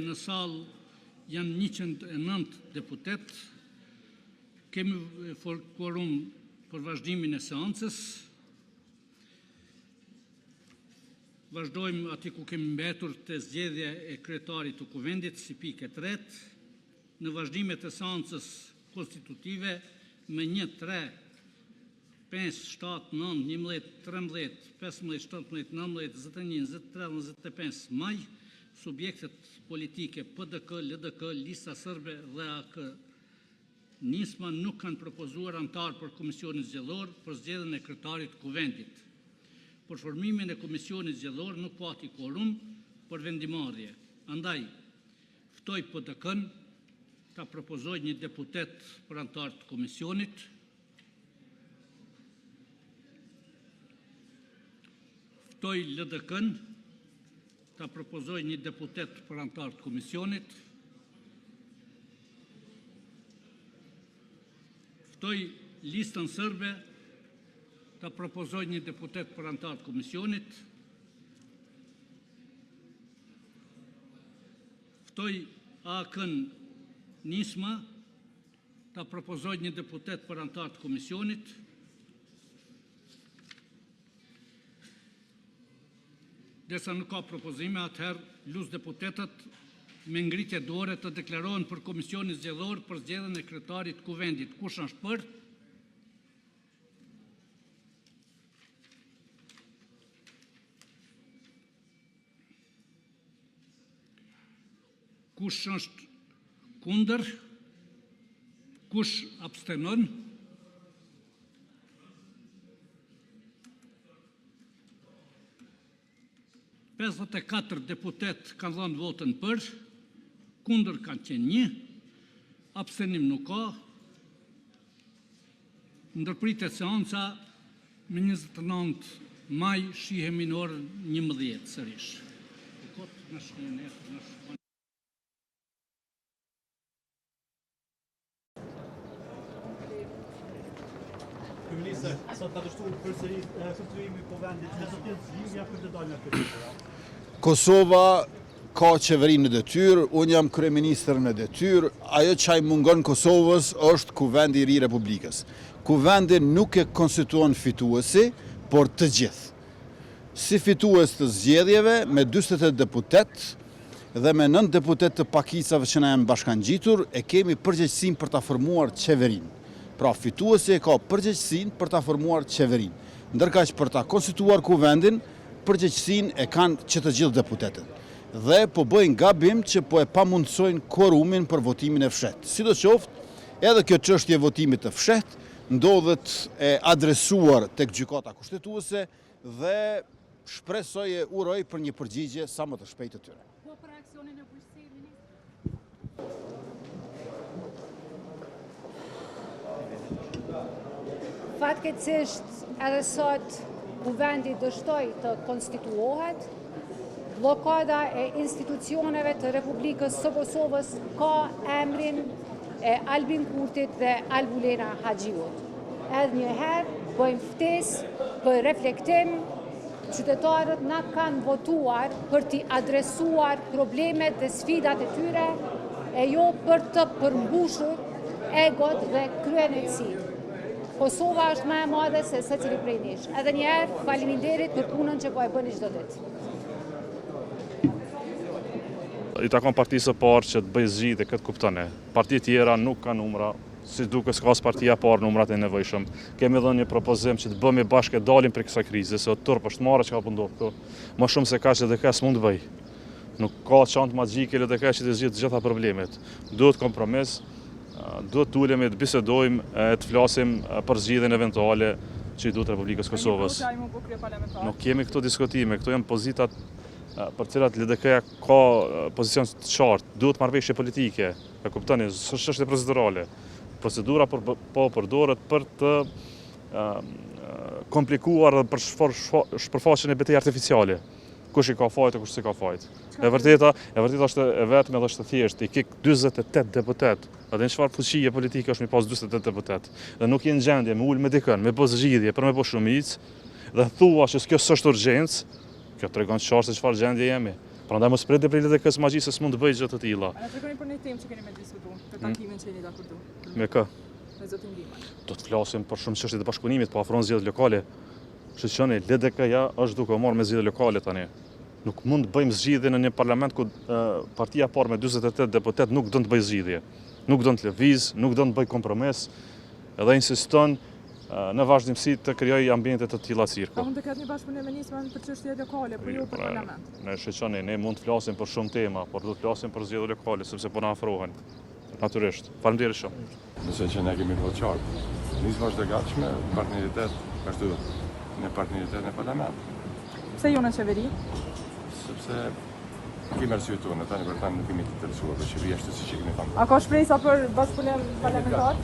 në salë janë 109 deputet. Kemi quorum për vazhdimin e seancës. Vazhdojmë ati ku kemi mbetur të zgjedhja e kryetarit të kuvendit si pikë e tretë. Në vazhdimet e seancës konstitutive me 1, 3, 5, 7, 9, 11, 13, 15, 17, 19, 21, 23, 25 maj, subjektet politike PDK, LDK, Lista Sërbe dhe AK Nisma nuk kanë propozuar antar për Komisionin Zgjedhor për zgjedhjen e kryetarit të kuvendit. Për formimin e Komisionit Zgjedhor nuk pati quorum për vendimarrje. Andaj, ftoj PDK-n ta propozoj një deputet për antar të komisionit. Ftoj LDK-n ta propozoj një deputet për antar të komisionit. Ftoj Listën Sërbe ta propozoj një deputet për antar të komisionit. Ftoj AK-n Nisma ta propozoj një deputet për antar të komisionit. Derisa nuk ka propozime, atëherë lus deputetët me ngritje dore të deklarohen për Komisionin Zgjedhor për zgjedhjen e kryetarit të kuvendit. Kush është për? Kush është kundër? Kush abstenon? Pesëdhjetë e katër deputet kanë dhënë votën për, kundër kanë qenë 1, abstenim nuk ka. Ndërpritet seanca me 29 maj shihemi në orën 11 sërish. Kryeministër, sot ka dështuar përsëri strukturimi i kuvendit, në të tjetë zgjidhja për të dalë nga këtë. Kosova ka qeverinë në detyrë, unë jam kryeministër në detyrë, ajo që mungon Kosovës është kuvendi i ri Republikës. Kuvendi nuk e konstituon fituesi, por të gjithë. Si fitues të zgjedhjeve me 48 deputet dhe me 9 deputet të pakicave që na janë bashkangjitur, e kemi përgjegjësinë për ta formuar qeverinë. Pra fituesi e ka përgjegjësinë për ta formuar qeverinë. Ndërkaq për ta konstituar kuvendin, përgjegjësinë e kanë që të gjithë deputetët. Dhe po bëjnë gabim që po e pamundsojnë quorumin për votimin e fshehtë. Sidoqoftë, edhe kjo çështje votimit të fshehtë ndodhet e adresuar tek gjykata kushtetuese dhe shpresoj e uroj për një përgjigje sa më të shpejtë të tyre. Po për reaksionin e bujqësisë, ministër? Fatkeqësisht edhe sot kuvendi dështoi të konstituohet. Blokada e institucioneve të Republikës së Kosovës ka emrin e Albin Kurtit dhe Albulena Haxhiut. Edhe një herë bëjmë ftesë për reflektim. Qytetarët na kanë votuar për t'i adresuar problemet dhe sfidat e tyre, e jo për të përmbushur egot dhe kryenësitë. Kosova është më e madhe se secili prej nesh. Edhe një herë faleminderit për punën që po e bëni çdo ditë. I takon partisë së parë që të bëjë zgjidhje këtë kupton e. Partitë tjera nuk kanë numra, si duket s'ka partia parë numrat e nevojshëm. Kemi dhënë një propozim që të bëhemi bashkë dalim prej kësaj krize, se o turp është marrë çka po ndodh këtu. Më shumë se kaq edhe kaq s'mund të bëj. Nuk ka çantë magjike edhe kaq që të zgjidh të gjitha problemet. Duhet kompromis. Duhet të ulemi të bisedojmë, të flasim për zgjidhjen eventuale që i duhet Republikës Kosovës. Nuk kemi këto diskutime, këto janë pozitat për cilat LDK-ja ka pozicion të qartë, duhet marrëveshje politike, e kuptoni, s'është çështje procedurale. Procedura po përdoret për të komplikuar dhe për shpërfaqjen e betejë artificiale. Kush i ka fajt e kush s'e ka fajt. E vërteta është e vetme dhe është e thjeshtë, i kik 48 deputet. Edhe në çfarë fuqie politike është mi pas 48 deputet. Dhe nuk jenë gjendje me ul me dikën, me bë zgjidhje për me bë shumicë, dhe thua që kjo s'është urgjencë, kjo tregon qartë se çfarë gjendje jemi. Prandaj mos prit deri edhe kësaj magji se s'mund të bëj gjë të tilla. A na tregoni për një temë që keni me diskutuar, për takimin që jeni dakordu Me kë? me zotin Diman. Do të flasim për shumë çështje të bashkëpunimit, po afron zgjedhjet lokale. Shqiptani LDK-ja është duke u marrë me zgjedhje lokale tani. Nuk mund të bëjmë zgjidhje në një parlament ku partia e parë me 48 deputet nuk do të bëjë zgjidhje. Nuk do të lëviz, nuk do të bëjë kompromis, edhe insiston në vazhdimsi të krijojë ambiente të tilla A cirku. mund të ketë një bashkëpunim me nismën për çështje lokale, por jo për parlament. Ne shqiptani, ne mund të flasim për shumë tema, por do të flasim për zgjedhje lokale sepse po na afrohen. Natyrisht. Faleminderit shumë. Nëse që ne kemi bërë qartë, nisma është e gatshme, partneritet ashtu në partneritet në parlament, Pse jo në qeveri? sepse kemi arsye tona, tani për tani nuk kemi të interesuar për qeveria ashtu siç e kemi thënë. A ka shpresa për bashkëpunim parlamentar?